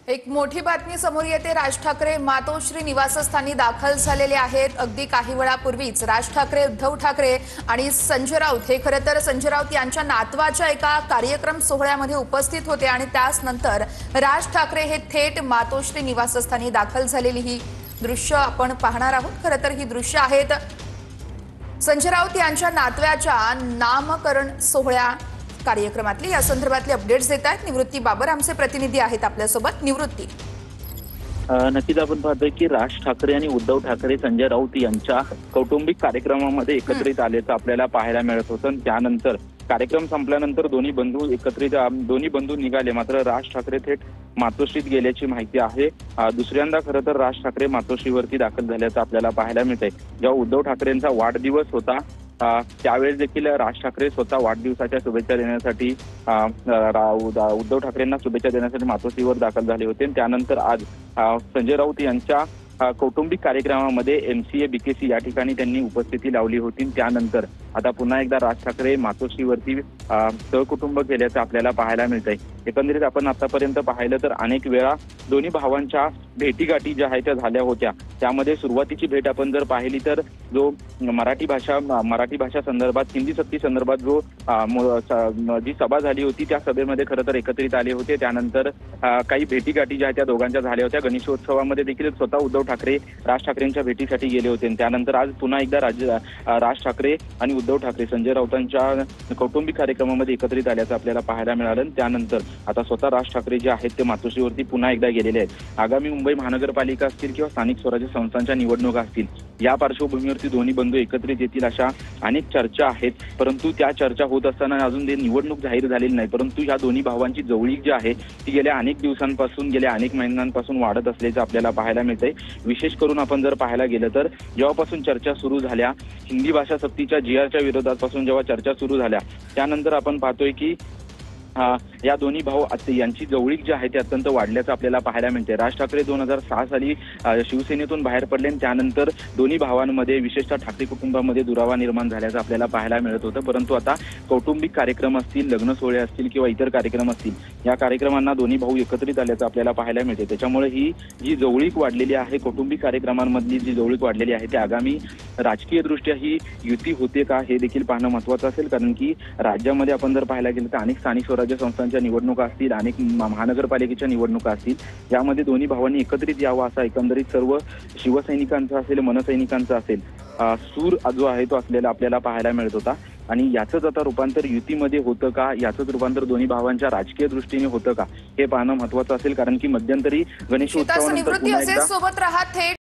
एक मोठी बातमी समोर येते। राज ठाकरे मातोश्री निवासस्थानी दाखल झालेले आहेत। अगदी काही वेळापूर्वीच राज ठाकरे, उद्धव ठाकरे आणि संजय राऊत हे खरं तर संजय राऊत यांच्या नातवाच्या एका कार्यक्रम सोहळ्यामध्ये उपस्थित होते आणि त्याच नंतर राज ठाकरे हे थेट मातोश्री निवासस्थानी दाखल झालेली ही दृश्य आपण पाहणार आहोत। खरं तर ही दृश्य आहेत संजय राऊत यांच्या नातवाच्या नामकरण सोहळ्या कार्यक्रमातली। या संदर्भातले अपडेट्स देत आहेत निवृत्ती बाबर, आमचे प्रतिनिधी आहेत आपल्यासोबत। निवृत्ती, नक्कीच आपण पाहतोय की राज ठाकरे आणि उद्धव ठाकरे संजय राऊत यांच्या कौटुंबिक कार्यक्रमामध्ये एकत्रित आल्याचं आपल्याला पाहायला मिळत होतं। त्यानंतर कार्यक्रम संपल्यानंतर दोन्ही बंधू निघाले, मात्र राज ठाकरे थेट मातोश्रीत गेल्याची माहिती आहे। दुसऱ्यांदा खरं तर राज ठाकरे मातोश्रीवरती दाखल झाल्याचं आपल्याला पाहायला मिळतंय। जेव्हा उद्धव ठाकरेंचा वाढदिवस होता त्यावेळेस देखील राज ठाकरे स्वतः वाढदिवसाच्या शुभेच्छा देण्यासाठी उद्धव ठाकरेंना शुभेच्छा देण्यासाठी मातोश्रीवर दाखल झाले होते। त्यानंतर आज संजय राऊत यांच्या कौटुंबिक कार्यक्रमामध्ये MCA BKC या ठिकाणी त्यांनी उपस्थिती लावली होती। त्यानंतर आता पुन्हा एकदा राज ठाकरे मातोश्रीवरती सहकुटुंब गेल्याचं आपल्याला पाहायला मिळतंय। एकंदरीत आपण आतापर्यंत पाहिलं तर अनेक वेळा दोन्ही भावांच्या भेटीगाठी ज्या आहेत त्या झाल्या होत्या। त्यामध्ये सुरुवातीची भेट आपण जर पाहिली तर जो मराठी भाषा संदर्भात हिंदी सक्ती संदर्भात जी सभा झाली होती त्या सभेमध्ये खरं तर एकत्रित आले होते। त्यानंतर काही भेटीगाठी ज्या त्या दोघांच्या झाल्या होत्या। गणेशोत्सवामध्ये देखील स्वतः उद्धव ठाकरे राज ठाकरेंच्या भेटीसाठी गेले होते। त्यानंतर आज पुन्हा एकदा राज ठाकरे आणि उद्धव ठाकरे संजय राऊतांच्या कौटुंबिक कार्यक्रमामध्ये एकत्रित आल्याचं आपल्याला पाहायला मिळालं। त्यानंतर आता स्वतः राज ठाकरे जे आहेत ते मातोश्रीवरती पुन्हा एकदा गेलेले आहेत। आगामी मुंबई महानगरपालिका असतील किंवा स्थानिक स्वराज्य संस्थांच्या निवडणुका असतील या पार्श्वभूमीवरती दोन्ही बंधू एकत्रित येतील अशा अनेक चर्चा आहेत। परंतु त्या चर्चा होत असताना अजून ते निवडणूक जाहीर झालेली नाही। परंतु या दोन्ही भावांची जवळीक जी आहे ती गेल्या अनेक दिवसांपासून गेल्या अनेक महिन्यांपासून वाढत असल्याचं आपल्याला पाहायला मिळतंय। विशेष करून आपण जर पाहायला गेलं तर जेव्हापासून चर्चा सुरू झाल्या हिंदी भाषा सक्तीच्या GRच्या विरोधापासून जेव्हा चर्चा सुरू झाल्या त्यानंतर आपण पाहतोय की या दोन्ही भाऊ यांची जवळीक जी आहे ती अत्यंत वाढल्याचं आपल्याला पाहायला मिळते। राज ठाकरे 2006 साली शिवसेनेतून बाहेर पडले आणि त्यानंतर दोन्ही भावांमध्ये विशेषतः ठाकरे कुटुंबामध्ये दुरावा निर्माण झाल्याचं आपल्याला पाहायला मिळत होतं। परंतु आता कौटुंबिक कार्यक्रम असतील, लग्न सोहळे असतील किंवा इतर कार्यक्रम असतील या कार्यक्रमांना दोन्ही भाऊ एकत्रित आल्याचं आपल्याला पाहायला मिळते। त्याच्यामुळे ही जी जवळीक वाढलेली आहे, कौटुंबिक कार्यक्रमांमधली जी जवळीक वाढलेली आहे ती आगामी राजकीय दृष्ट्या ही युती होते का हे देखील पाहणं महत्त्वाचं असेल। कारण की राज्यामध्ये आपण जर पाहायला गेलं तर अनेक स्थानिक स्वराज्य संस्थांच्या निवडणुका असतील, अनेक महानगरपालिकेच्या निवडणुका असतील, यामध्ये दोन्ही भावांनी एकत्रित यावं असा एकंदरीत सर्व शिवसैनिकांचा असेल, मनसैनिकांचा असेल सूर जो आहे तो असलेला आपल्याला पाहायला मिळत होता। आणि याचंच आता रूपांतर युतीमध्ये होतं का, याचंच रूपांतर दोन्ही भावांच्या राजकीय दृष्टीने होतं का हे पाहणं महत्त्वाचं असेल। कारण की मध्यंतरी गणेशोत्सवानंतर सोबत राहा थेट